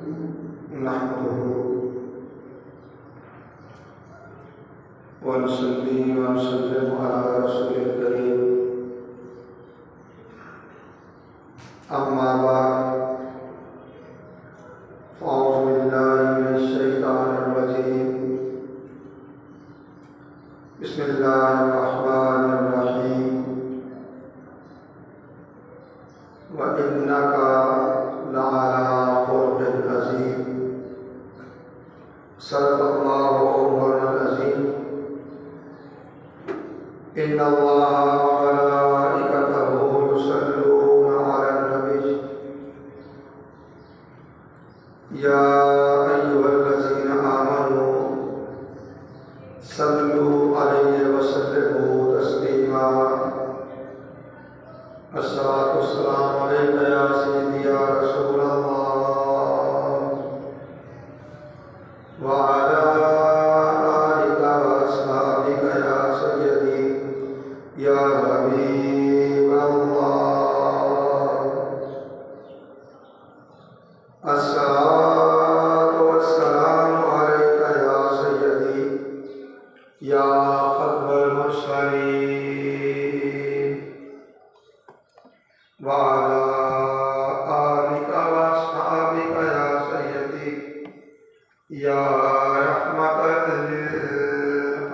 نحمده ونصلي ونسلم على رسول الكريم أما بعد فأعوذ بالله من الشيطان الرجيم بسم الله الرحمن الرحيم وإنك لعلى خلق عظيم صدق الله مولانا العظيم إن الله وملائكته يصلون على النبي يا أيها الذين آمنوا صلوا عليه وسلموا تسليما الصلاة والسلام عليك يا سيدي يا رسول الله وعلى آلك وأصحابك يا سيدي يا حبيب الله الصلاة والسلام عليك يا سيدي يا ختم المرسلين وعلى آلك وأصحابك يا سيدي يا رحمة للعالمين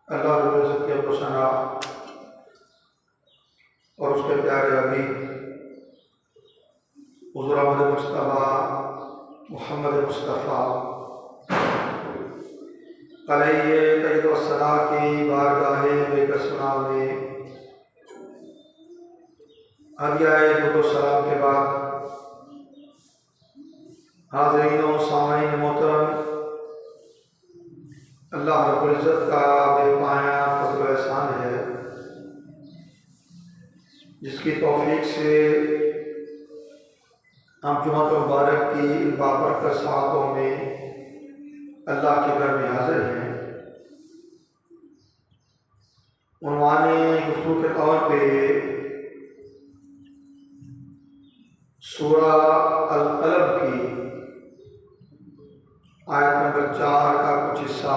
اللہ رب العزت کے ابو ثنا اور اس کے پیارے حبیب حضور احمد مصطفیٰ محمد مصطفیٰ علیہ تجد و ثنا کی بارگاہ بے کسنا میں ہدیہ درود و سلام کے بعد حاضرین و سامعین محترم، اللہ رب العزت کا بے پایہ فضل و احسان ہے جس کی توفیق سے ہم جمعہ مبارک کی ان بابرکت ساعتوں میں اللہ کے گھر میں حاضر ہیں۔ عنوان گفتگو کے طور پہ سورہ القلم کی آیت نمبر 4 کا کچھ حصہ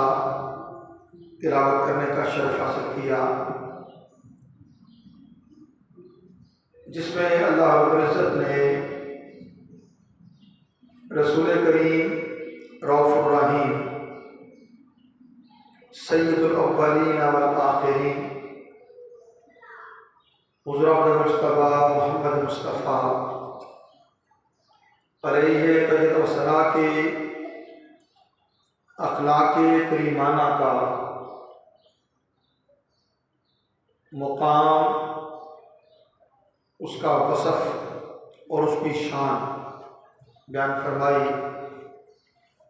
تلاوت کرنے کا شرف حاصل کیا، جس میں اللہ رب العزت نے رسول کریم رؤوف الرحیم سید الاولین والآخرین حضور احمد مصطفیٰ محمد مصطفیٰ علیہ تجد و ثنا کے اخلاق کریمانہ کا مقام، اس کا وصف اور اس کی شان بیان فرمائی،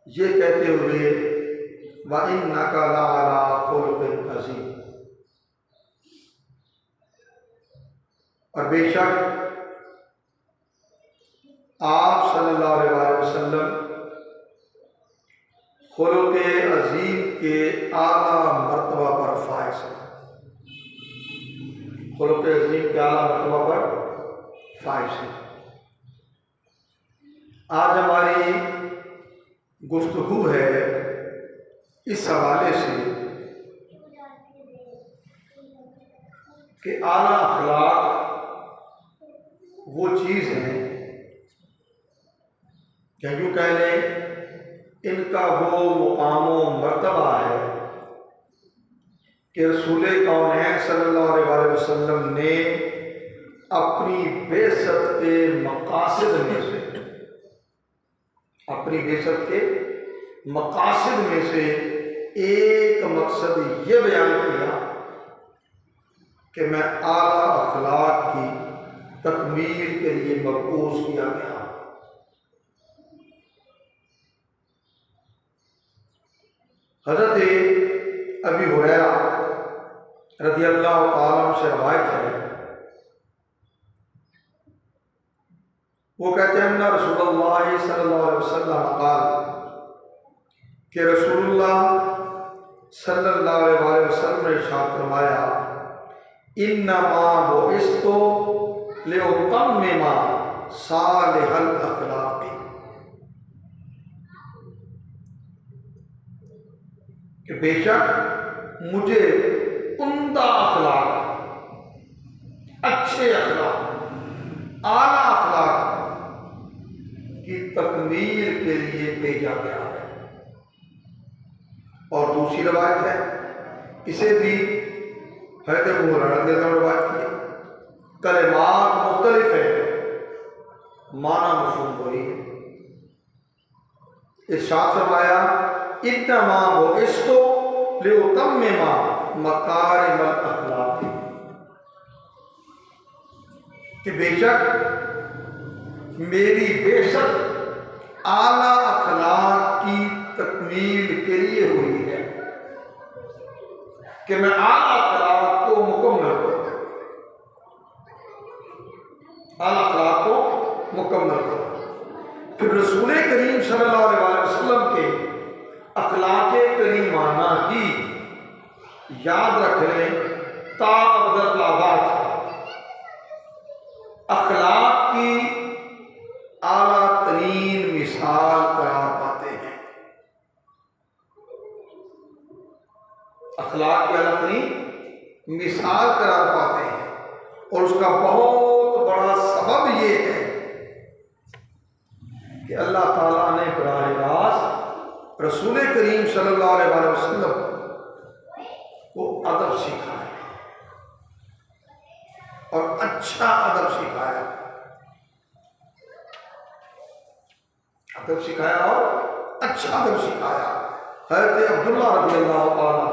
یہ کہتے ہوئے وَإِنَّكَ لَعَلَىٰ خُلُقٍ عَظِيمٍ، اور بے شک آپ صلی اللہ علیہ وسلم خلق عظیم کے اعلیٰ مرتبہ پر فائز ہیں، خلق عظیم کے اعلیٰ مرتبہ پر فائز ہیں۔ آج ہماری گفتگو ہے اس حوالے سے کہ اعلیٰ اخلاق وہ چیز ہیں کہ یوں کہہ لیں ان کا وہ مقام و مرتبہ ہے کہ رسول کونین صلی اللہ علیہ وسلم نے اپنی بعثت کے مقاصد میں سے ایک مقصد یہ بیان کیا کہ میں اعلیٰ اخلاق کی تکمیل کے لیے مبعوث کیا گیا۔ حضرت ابی ہریرہ رضی اللہ تعالیٰ عنہ سے روایت ہے، وہ کہتے ہیں ان رسول اللہ صلی اللہ علیہ وسلم قال کہ رسول اللہ صلی اللہ علیہ وسلم نے ارشاد فرمایا انما بعثت لأتمم صالح الاخلاق، کہ بے شک مجھے عمدہ اخلاق، اچھے اخلاق، اعلیٰ اخلاق کی تکمیل کے لیے بھیجا گیا ہے۔ اور دوسری روایت ہے، اسے بھی حضرت ابو ہریرہ رضی اللہ عنہ روایت کی ہے، کلمات مختلف ہیں، معنی مفہوم وہی ہے۔ ارشاد فرمایا انما بعثت لأتمم مکارم الاخلاق، کہ بے شک میری بعثت اعلیٰ اخلاق کی تکمیل کے لیے ہوئی ہے، کہ میں اعلیٰ اخلاق کو مکمل کروں، اعلیٰ اخلاق کو مکمل کروں۔ پھر رسول کریم صلی اللہ علیہ وسلم کے اخلاق کریمانہ ہی یاد رکھ لیں تا ابدالآباد اخلاق کی اعلیٰ ترین مثال قرار پاتے ہیں، اخلاق کی اعلیٰ ترین مثال قرار پاتے ہیں۔ اور اس کا بہت بڑا سبب یہ ہے کہ اللہ تعالیٰ نے براہ راست رسول کریم صلی اللہ علیہ وسلم کو ادب سکھایا اور اچھا ادب سکھایا، ادب سکھایا اور اچھا ادب سکھایا۔ حضرت عبداللہ رضی اللہ تعالیٰ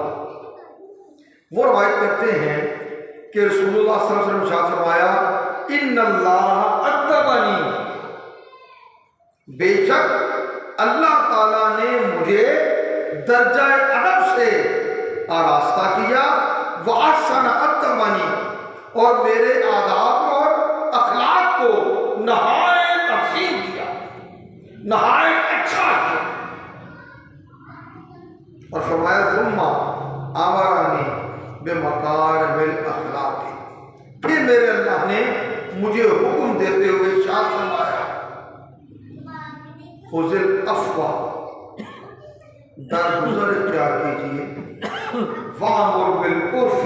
وہ روایت کرتے ہیں کہ رسول اللہ صلی اللہ علیہ وسلم نے ارشاد فرمایا ان اللہ ادبنی، بے شک اللہ تعالیٰ نے مجھے درجہ ادب سے آراستہ کیا، وَأَحْسَنَ أَدَّبَنِي، اور میرے آداب اور اخلاق کو نہایت تحسین کیا، نہایت اچھا کیا۔ اور فرمایا ثم أَمَرَنِي بِمَكَارِمِ الْأَخْلَاقِ، پھر میرے اللہ نے مجھے حکم دیتے ہوئے ارشاد فرمایا خُذِ الْعَفْوَ، درگزر اختیار کیجیے، وَأْمُرْ بِالْعُرْفِ،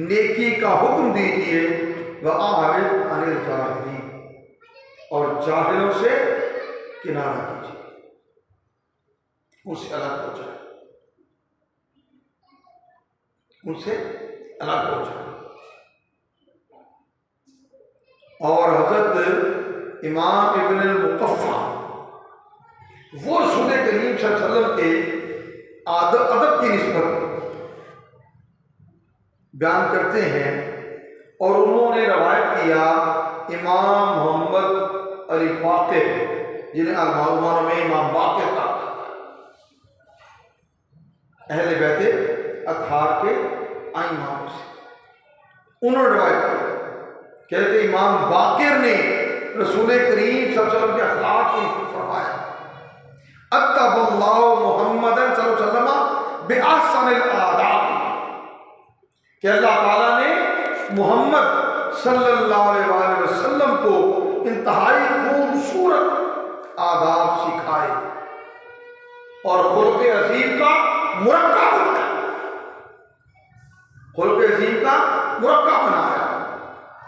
نیکی کا حکم دیجیے، وَأَعْرِضْ عَنِ الْجَاهِلِينَ، اور جاہلوں سے کنارہ کیجیے، ان سے الگ ہو جائے، ان سے الگ ہو جائے۔ اور حضرت امام ابن المقفع وہ رسول کریم صلی اللہ علیہ وسلم کے ادب کی نسبت بیان کرتے ہیں، اور انہوں نے روایت کیا امام محمد علی باقر، جنہیں المعلومات میں امام باقر کہا جاتا ہے، اہل بیت اطہار کے ائمہ میں سے، انہوں نے روایت کی، کہتے امام باقر نے رسول کریم صلی اللہ علیہ وسلم کے اخلاق کی فرمایا ادب اللہ محمد صلی اللہ علیہ وسلم بأحسن الآداب، کہ اللہ تعالیٰ نے محمد صلی اللہ علیہ وسلم کو انتہائی خوبصورت آداب سکھائے اور خلق عظیم کا مرقع بنایا، خلق عظیم کا مرقع بنایا۔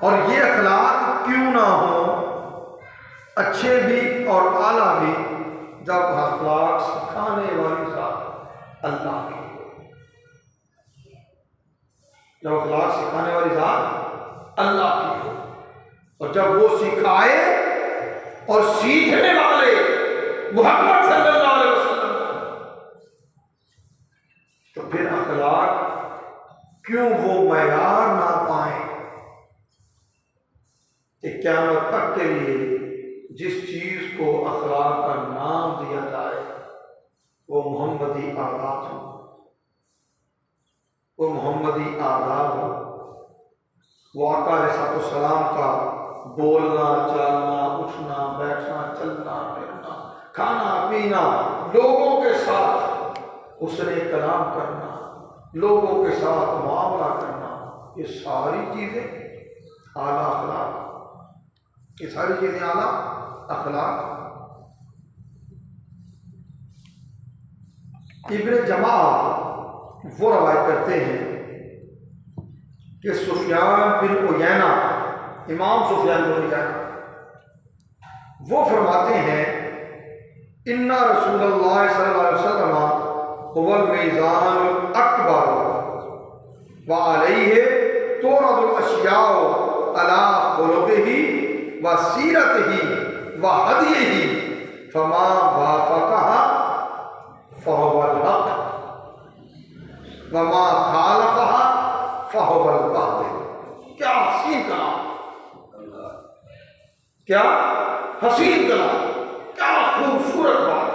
اور یہ اخلاق کیوں نہ ہوں، اچھے بھی اور اعلیٰ بھی، جب اخلاق سکھانے والی ذات اللہ کی ہو، جب اخلاق سکھانے والی ذات اللہ کی ہو، اور جب وہ سکھائے اور سیکھنے والے محمد صلی اللہ علیہ وسلم، تو پھر اخلاق کیوں وہ معیار نہ پائیں کہ قیامت تک کے لیے جس چیز کو اخلاق کا نام دیا جائے وہ محمدی آداب ہو، وہ محمدی آداب ہو، وہ آقا علیہ السلام کا بولنا، چالنا، اٹھنا، بیٹھنا، چلنا، پھرنا، کھانا پینا، لوگوں کے ساتھ حسن کلام کرنا، لوگوں کے ساتھ معاملہ کرنا، یہ ساری چیزیں اعلیٰ اخلاق، یہ ساری چیزیں اعلیٰ اخلاق۔ ابن جماعہ وہ روایت کرتے ہیں کہ سفیان بن عیینہ، امام سفیان بن عیینہ وہ فرماتے ہیں ان رسول اللہ صلی اللہ علیہ وسلم هو المیزان الاکبر وعلیہ تورد الاشیاء علی خلقہ وسیرتہ وہدیہ فما وافقها فهو الحق وما خالفها فهو الباطل۔ کیا حسین کلام، کیا حسین کلام، کیا خوبصورت بات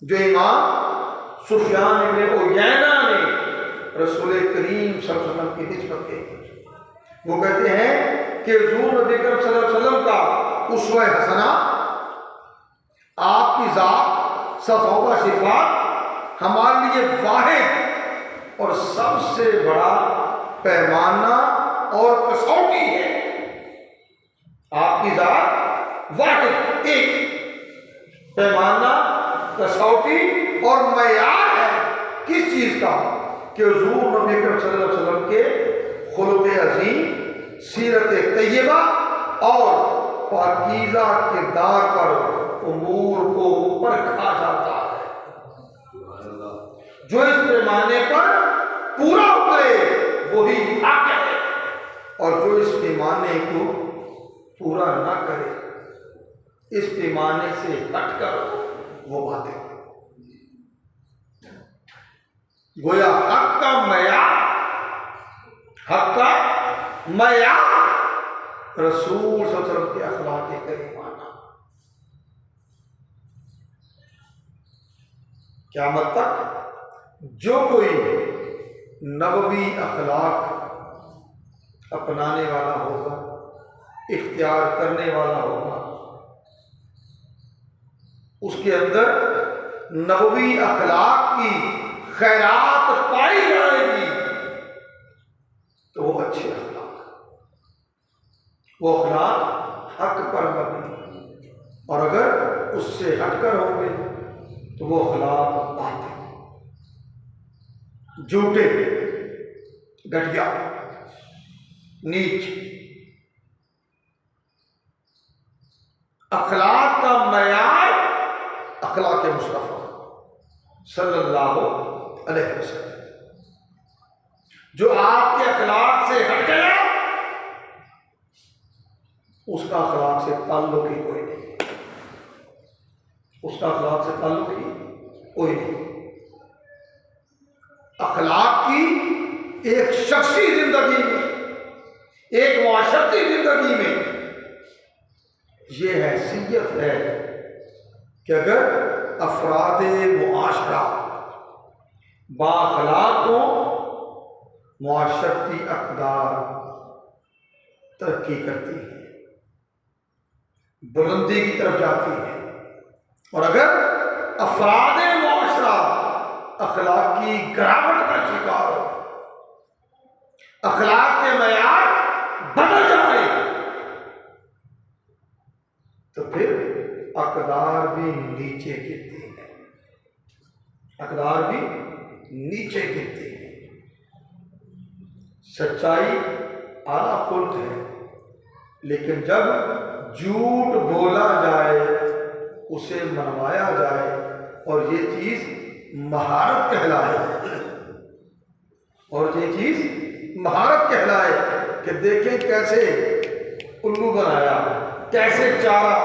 جو امام سفیان بن عیینہ نے رسول کریم صلی اللہ علیہ وسلم کی نسبت کی۔ وہ کہتے ہیں کہ حضور نبی کریم صلی اللہ علیہ وسلم کا اسوہ حسنہ، آپ کی ذات، صفات و صفات ہمارے لیے واحد اور سب سے بڑا پیمانہ اور کسوٹی ہے۔ آپ کی ذات واحد، ایک پیمانہ، کسوٹی اور معیار ہے کس چیز کا؟ کہ حضور نبی کریم صلی اللہ علیہ وسلم کے خلق عظیم، سیرت طیبہ اور پاکیزہ کردار پر امور کو پرکھا جاتا ہے۔ جو اس پیمانے پر پورا اترے وہی حق ہے، اور جو اس پیمانے کو پورا نہ کرے، اس پیمانے سے ہٹ کر وہ باتیں، گویا حق کا معیار، حق کا معیار رسول صلی اللہ علیہ وسلم کے اخلاق کریمانہ۔ قیامت تک جو کوئی نبوی اخلاق اپنانے والا ہوگا، اختیار کرنے والا ہوگا، اس کے اندر نبوی اخلاق کی خیرات پائی جائے گی تو وہ اچھے اخلاق، وہ اخلاق حق پر مبنی، اور اگر اس سے ہٹ کر ہوں گے تو وہ اخلاق باطل، جھوٹے، گھٹیا، نیچ۔ اخلاق کا معیار اخلاق مصطفیٰ صلی اللہ علیہ وسلم، جو آپ کے اخلاق سے ہٹ گیا اس کا اخلاق سے تعلق ہی کوئی نہیں، اس کا اخلاق سے تعلق ہی کوئی نہیں۔ اخلاق کی ایک شخصی زندگی میں، ایک معاشرتی زندگی میں یہ حیثیت ہے کہ اگر افراد معاشرہ بااخلاق ہوں، معاشرتی اقدار ترقی کرتی ہے، بلندی کی طرف جاتی ہے، اور اگر افراد معاشرہ اخلاق کی گراوٹ کا شکار ہو، اخلاق کے معیار بدل جائے تو پھر اقدار بھی نیچے گرتی ہیں، اقدار بھی نیچے گرتی ہیں۔ سچائی اعلیٰ خلق ہے، لیکن جب جھوٹ بولا جائے، اسے منوایا جائے اور یہ چیز مہارت کہلائے، اور یہ چیز مہارت کہلائے کہ دیکھیں کیسے الو بنایا، کیسے چارا،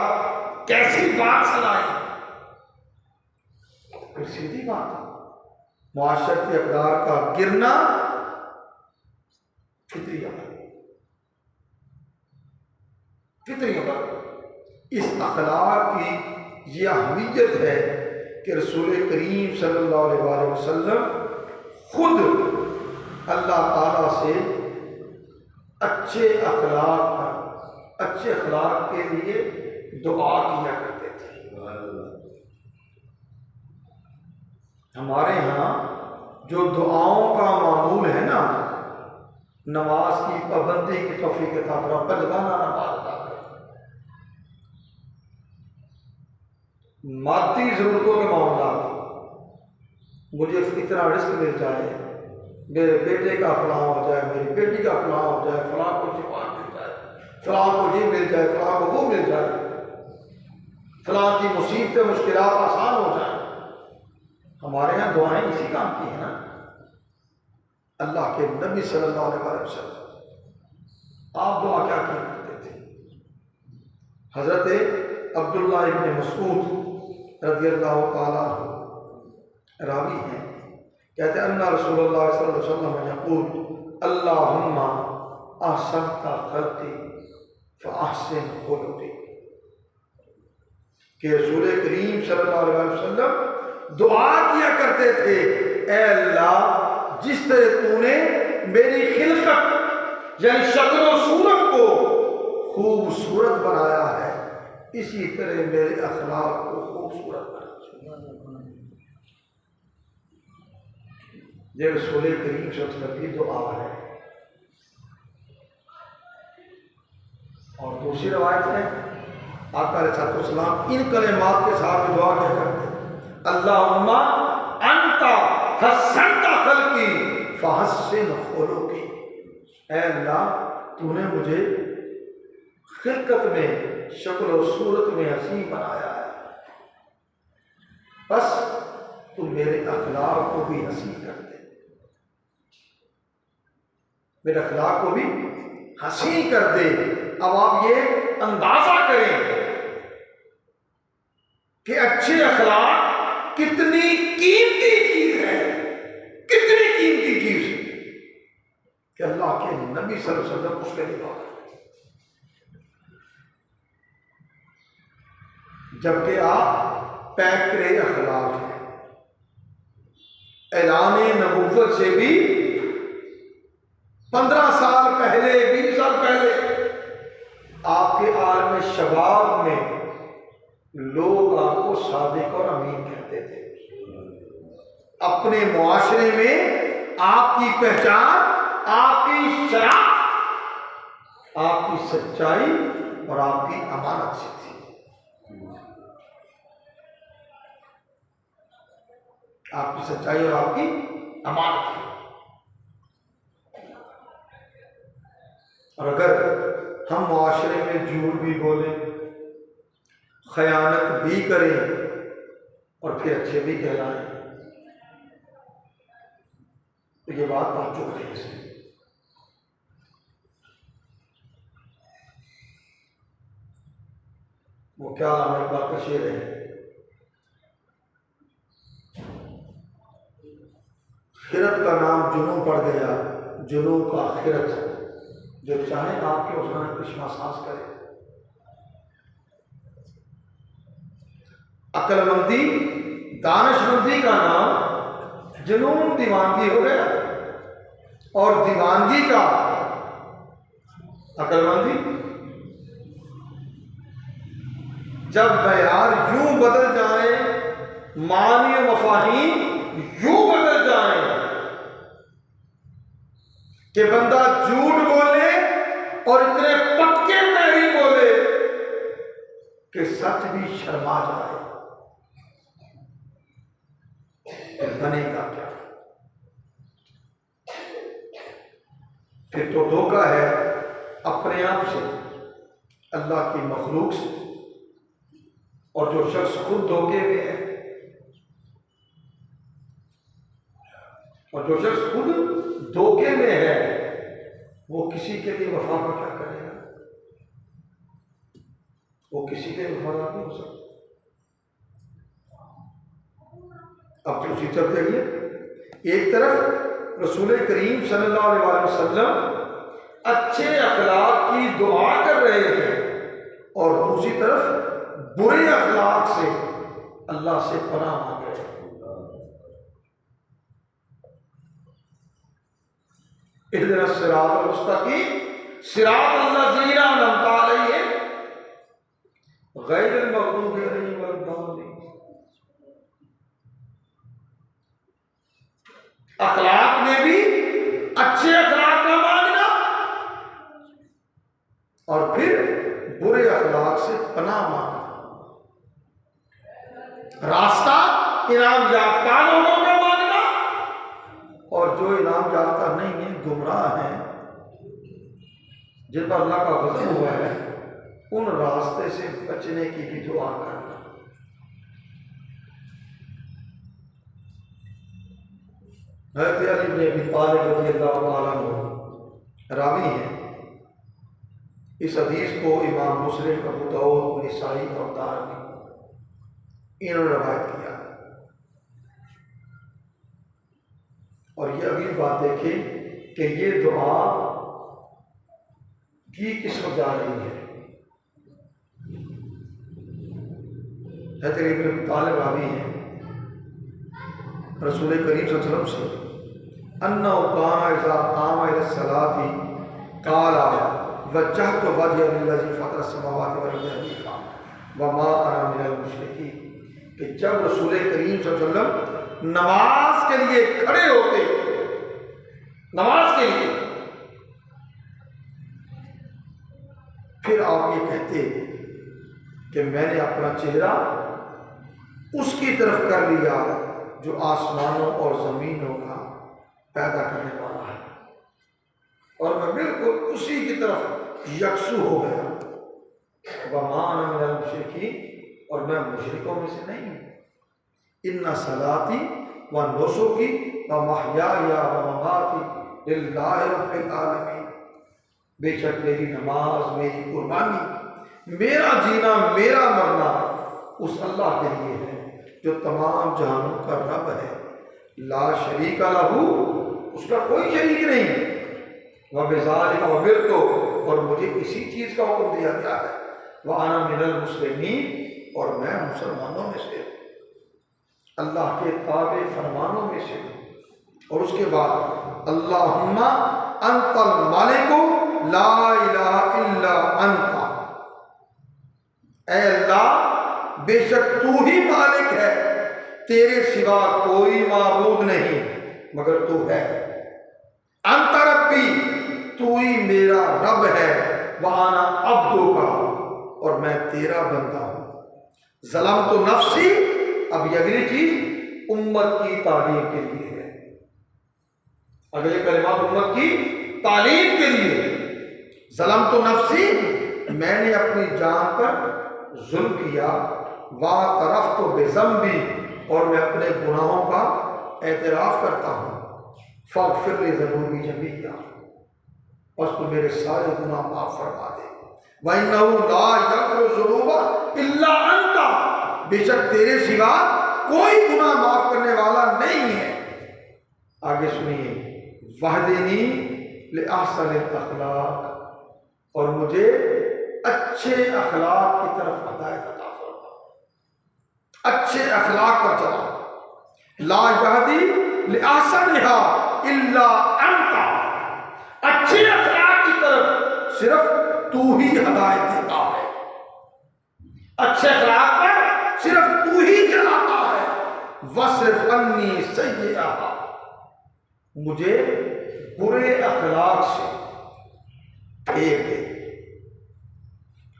کیسی بات سنائی، پھر سیدھی بات معاشرتی اقدار کا گرنا فطری عمل، فطری عمل۔ اس اخلاق کی یہ اہمیت ہے کہ رسول کریم صلی اللہ علیہ وسلم خود اللہ تعالیٰ سے اچھے اخلاق کے لیے دعا کیا کرتے تھے۔ ہمارے ہاں جو دعاؤں کا معمول ہے نا، نماز کی پابندی کی توفیق عطا فرما، پنجگانہ نماز ادا کریں، مادی ضرورتوں کے معاملات، مجھے اتنا رزق مل جائے، میرے بیٹے کا فلاں ہو جائے، میری بیٹی کا فلاں ہو جائے، فلاں کو شفا مل جائے، فلاں کو یہ مل جائے، فلاں کو وہ مل جائے، فلاں کی مصیبتیں مشکلات آسان ہو جائیں۔ ہمارے یہاں دعائیں اسی کام کی ہیں نا۔ اللہ کے نبی صلی اللہ علیہ وسلم آپ دعا کیا کیا کرتے تھے؟ حضرت عبداللہ ابن مسعود رضی اللہ تعالیٰ عنہ راوی ہیں، کہتے ہیں ان رسول اللہ صلی اللہ علیہ وسلم یقول اللہم احسنت خلقی فاحسن خلقی، کہ رسول کریم صلی اللہ علیہ وسلم دعا کیا کرتے تھے، اے اللہ جس طرح تو نے میری خلقت یعنی شکل و صورت کو خوبصورت بنایا ہے، اسی طرح میرے اخلاق کو خوبصورت بنا۔ یہ رسول کریم صلی اللہ علیہ وسلم کی دعا ہے۔ اور دوسری روایت ہے آقا علیہ السلام ان کلمات کے ساتھ دعا کیا کرتے ہیں، اللہم انت حسنت خلقی فحسن خلقی، اے اللہ تو نے مجھے خلقت میں شکل و صورت میں حسین بنایا ہے، بس تو میرے اخلاق کو بھی حسین کر دے، میرے اخلاق کو بھی حسین کر دے۔ اب آپ یہ اندازہ کریں کہ اچھے اخلاق کتنی قیمتی چیز ہے، کتنی قیمتی چیز کہ اللہ کے نبی صلی اللہ علیہ وسلم اس کے لیے بات کرتے، جبکہ آپ پیکرے اخلاق ہیں۔ اعلان نبوت سے بھی 15 سال پہلے، 20 سال پہلے آپ کے عالم شباب میں لوگ آپ کو صادق اور امین کہتے تھے۔ اپنے معاشرے میں آپ کی پہچان، آپ کی شناخت، آپ کی سچائی اور آپ کی امانت سے تھی۔ آپ کی سچائی اور آپ کی امانت تھی۔ اور اگر ہم معاشرے میں جھوٹ بھی بولیں، خیانت بھی کریں اور پھر اچھے بھی کہلائیں تو یہ بات تعجب ہے۔ اس میں وہ کیا علامہ اقبال کا شعر ہے، خرد کا نام جنوں پڑ گیا، جنوں کا خرد، جو چاہے آپ کے اس کا کشمہ ساز کرے۔ عقل مندی، دانش مندی کا نام جنون دیوانگی ہو گیا، اور دیوانگی کا عقل مندی۔ جب معیار یوں بدل جائیں، معنی و مفاہیم یوں بدل جائیں کہ بندہ جھوٹ بولے اور اتنے پکے پیری بولے کہ سچ بھی شرما جائے، پھر بنے گا کیا؟ پھر تو دھوکہ ہے اپنے آپ سے، اللہ کی مخلوق سے۔ اور جو شخص خود دھوکے میں ہے، اور جو شخص خود دھوکے میں ہے، وہ کسی کے لیے وفا کا کیا کرے گا؟ وہ کسی کے لیے وفادار نہیں ہو سکتا۔ اب دوسری طرف دیکھیے، ایک طرف رسول کریم صلی اللہ علیہ وسلم اچھے اخلاق کی دعا کر رہے ہیں، اور دوسری طرف برے اخلاق سے اللہ سے پناہ مانگ رہے ہیں۔ اهدنا الصراط المستقیم صراط الذین انعمت علیہم غیر المغضوب علیہم ولا الضالین۔ اخلاق میں بھی اچھے اخلاق کا مانگنا پھر برے اخلاق سے پناہ مانگنا۔ راستہ انعام یافتہ لوگوں کا مانگنا، اور جو انعام یافتہ نہیں ہیں، گمراہ ہیں، جن پر اللہ کا غضب ہوا ہے، ان راستے سے بچنے کی بھی دعا کرنا۔ حضرت علی بن ابی طالب رضی اللہ تعالیٰ عنہ راوی ہیں۔ اس حدیث کو امام مسلم، ابو داؤد، نسائی اور دارمی انہوں نے روایت کیا۔ اور یہ اگلی بات دیکھیں کہ یہ دعا کی کس وقت جا رہی ہے۔ حضرت علی بن ابی طالب راوی ہیں رسول کریم صلی اللہ علیہ وسلم سے انہ کان اذا قام الى الصلاۃ قال وجہت وجهي للذی فطر السماوات والارض حنیفا وما انا من المشرکین، کہ جب رسول کریم صلی اللہ علیہ وسلم نماز کے لیے کھڑے ہوتے، نماز کے لیے، پھر آپ یہ کہتے کہ میں نے اپنا چہرہ اس کی طرف کر لیا جو آسمانوں اور زمینوں کا پیدا کرنے والا ہے، اور میں بالکل اسی کی طرف یکسو ہو گیا۔ وَمَا أَنَا مِنَ الْمُشْرِكِينَ، اور میں مشرکوں میں سے نہیں ہوں۔ إِنَّ صَلَاتِي وَنُسُكِي وَمَحْيَايَ وَمَمَاتِي لِلَّهِ رَبِّ الْعَالَمِينَ، بے شک میری نماز، میری قربانی، میرا جینا، میرا مرنا اس اللہ کے لیے ہے جو تمام جہانوں کا رب ہے، لا شریک لہ، اس کا کوئی شریک نہیں، وَبِذَلِكَ أُمِرْتُ، اور مجھے اسی چیز کا حکم دیا گیا ہے، وَأَنَا مِنَ الْمُسْلِمِينَ، اور میں مسلمانوں میں سے، اللہ کے تابع فرمانوں میں سے ہوں۔ اور اس کے بعد اللہم انت المالک لا الہ الا انت، اے اللہ بے شک تو ہی مالک ہے، تیرے سوا کوئی معبود نہیں مگر تو ہے، انت ربی، تو ہی میرا رب ہے، وانا عبدک، اور میں تیرا بندہ ہوں، ظلمت نفسی، اب یہ اگلی چیز امت کی تعلیم کے لیے ہے، اگلے کلمات امت کی تعلیم کے لیے، ظلمت نفسی، میں نے اپنی جان پر ظلم کیا، واعترفت بذنبی، اور میں اپنے گناہوں کا اعتراف کرتا ہوں، فاغفر لی ذنوبی جمیعا، بس تو میرے سارے گناہ معاف فرما دے، وَإِنَّهُ لَا يَغْفِرُ الذُّنُوبَ إِلَّا أَنْتَ، بے شک تیرے سوا کوئی گناہ معاف کرنے والا نہیں ہے۔ آگے سنیے، وَاهْدِنِي لِأَحْسَنِ الْأَخْلَاقِ، اور مجھے اچھے اخلاق کی طرف ہدایت عطا فرما، اچھے اخلاق پر چلا، لا یہدی لأحسنها الا انت، اچھے اخلاق کی طرف صرف تو ہی ہدایت دیتا ہے، اچھے اخلاق پر صرف تو ہی چلاتا ہے، وَاصْرِفْ عَنِّي سَيِّئَهَا، مجھے برے اخلاق سے پھیر دے،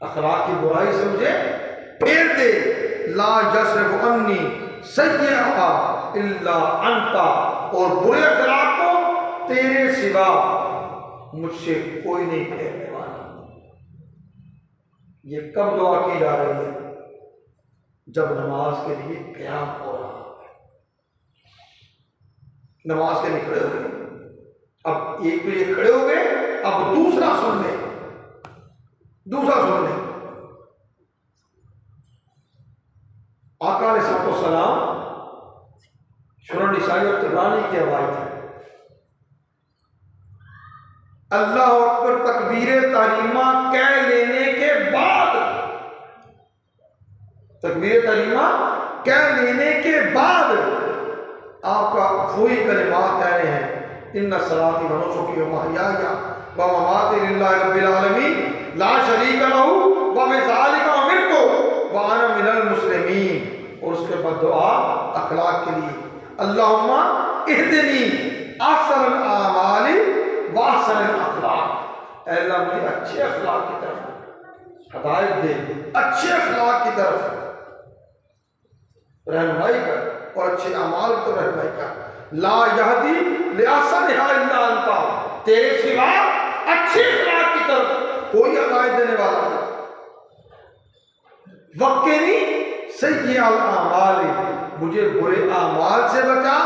اخلاق کی برائی سے مجھے پھیر دے، لا یصرف عنی سیئہا الا انت، اور برے اخلاق کو تیرے سوا مجھ سے کوئی نہیں پھیرنے والا۔ یہ کب دعا کی جا رہی ہے؟ جب نماز کے لیے قیام ہو رہا ہے، نماز کے لیے کھڑے ہو گئے، اب ایک تو یہ کھڑے ہو گئے، اب دوسرا سن لیں، دوسرا سن لیں۔ آقا علیہ السلام سنن نسائی اور طبرانی کی روایت ہے، اللہ اکبر تکبیر تحریمہ کہہ لینے کے بعد، تکبیر تحریمہ کہہ لینے کے بعد آپ کا وہی کلمات کہہ رہے ہیں، ان صلاتی و نسکی و محیای و مماتی للہ رب العالمین لا شریک لہ وبذالک امرت وانا من المسلمین۔ اور اس کے بعد دعا اخلاق کے لیے، اللہم اہدنی احسن الاعمال واحسن الاخلاق، اے اللہ مجھے اچھے اخلاق کی طرف ہدایت دے، اچھے اخلاق کی طرف رہنمائی کر اور اچھے اعمال کی طرف رہنمائی کر۔ لا یہدی لأحسنہا الا انت، تیرے سوا اچھے اخلاق کی طرف کوئی ہدایت دینے والا نہیں۔ وقنی سیئ الاعمال، مجھے برے اعمال سے بچا،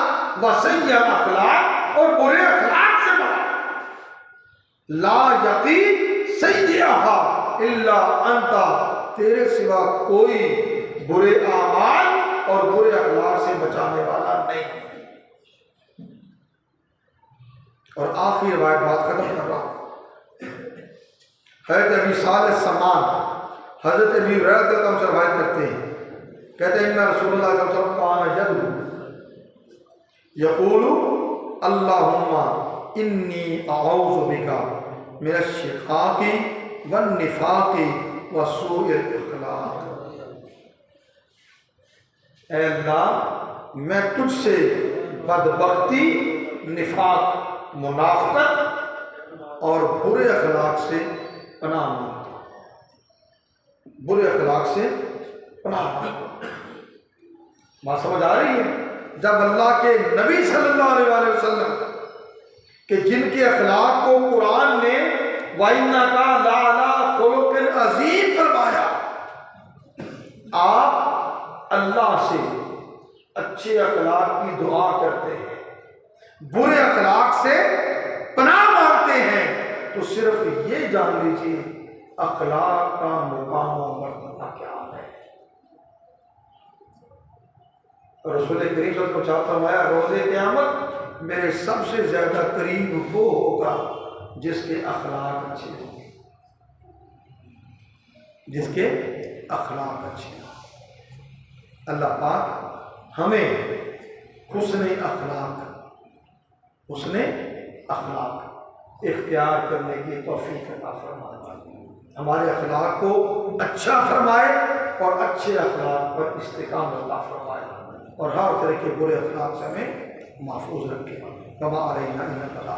وسیئ الاخلاق، اور برے اخلاق سے بچا۔ لا یقی سیئہا الا انت، تیرے سوا کوئی برے اعمال اور برے اخلاق سے بچانے والا نہیں۔ اور آخری روایت بات ختم کر رہا ہوں۔ حضرت ابی صالح سمان حضرت ابی ہریرہ رضی اللہ عنہ سے روایت کرتے ہیں، کہتے ہیں ان رسول اللہ صلی اللہ علیہ وسلم کان یدعو یقول اللہم انی اعوذ بک من الشقاق والنفاق وسوء الاخلاق، اے اللہ میں تجھ سے بدبختی، نفاق، منافقت اور برے اخلاق سے پناہ مانگتا ہوں، برے اخلاق سے پناہ مانگتا ہوں۔ بات سمجھ آ رہی ہے؟ جب اللہ کے نبی صلی اللہ علیہ وسلم کہ جن کے اخلاق کو قرآن نے وَإِنَّكَ لَعَلَىٰ خُلُقٍ عَظِيمٍ فرمایا، آپ اللہ سے اچھے اخلاق کی دعا کرتے ہیں، برے اخلاق سے پناہ مانگتے ہیں، تو صرف یہ جان لیجیے اخلاق کا مقام و مرتبہ کیا ہے۔ رسول کریم صلی اللہ علیہ وسلم فرمایا روز قیامت میرے سب سے زیادہ قریب وہ ہوگا جس کے اخلاق اچھے ہوں گے، جس کے اخلاق اچھے ہوں۔ اللہ پاک ہمیں حسن اخلاق اختیار کرنے کی توفیق عطا فرمائے، ہمارے اخلاق کو اچھا فرمائے اور اچھے اخلاق پر استقامت عطا فرمائے، اور ہر طرح کے برے اخلاق سے ہمیں محفوظ رکھے۔ کما علینا انک لا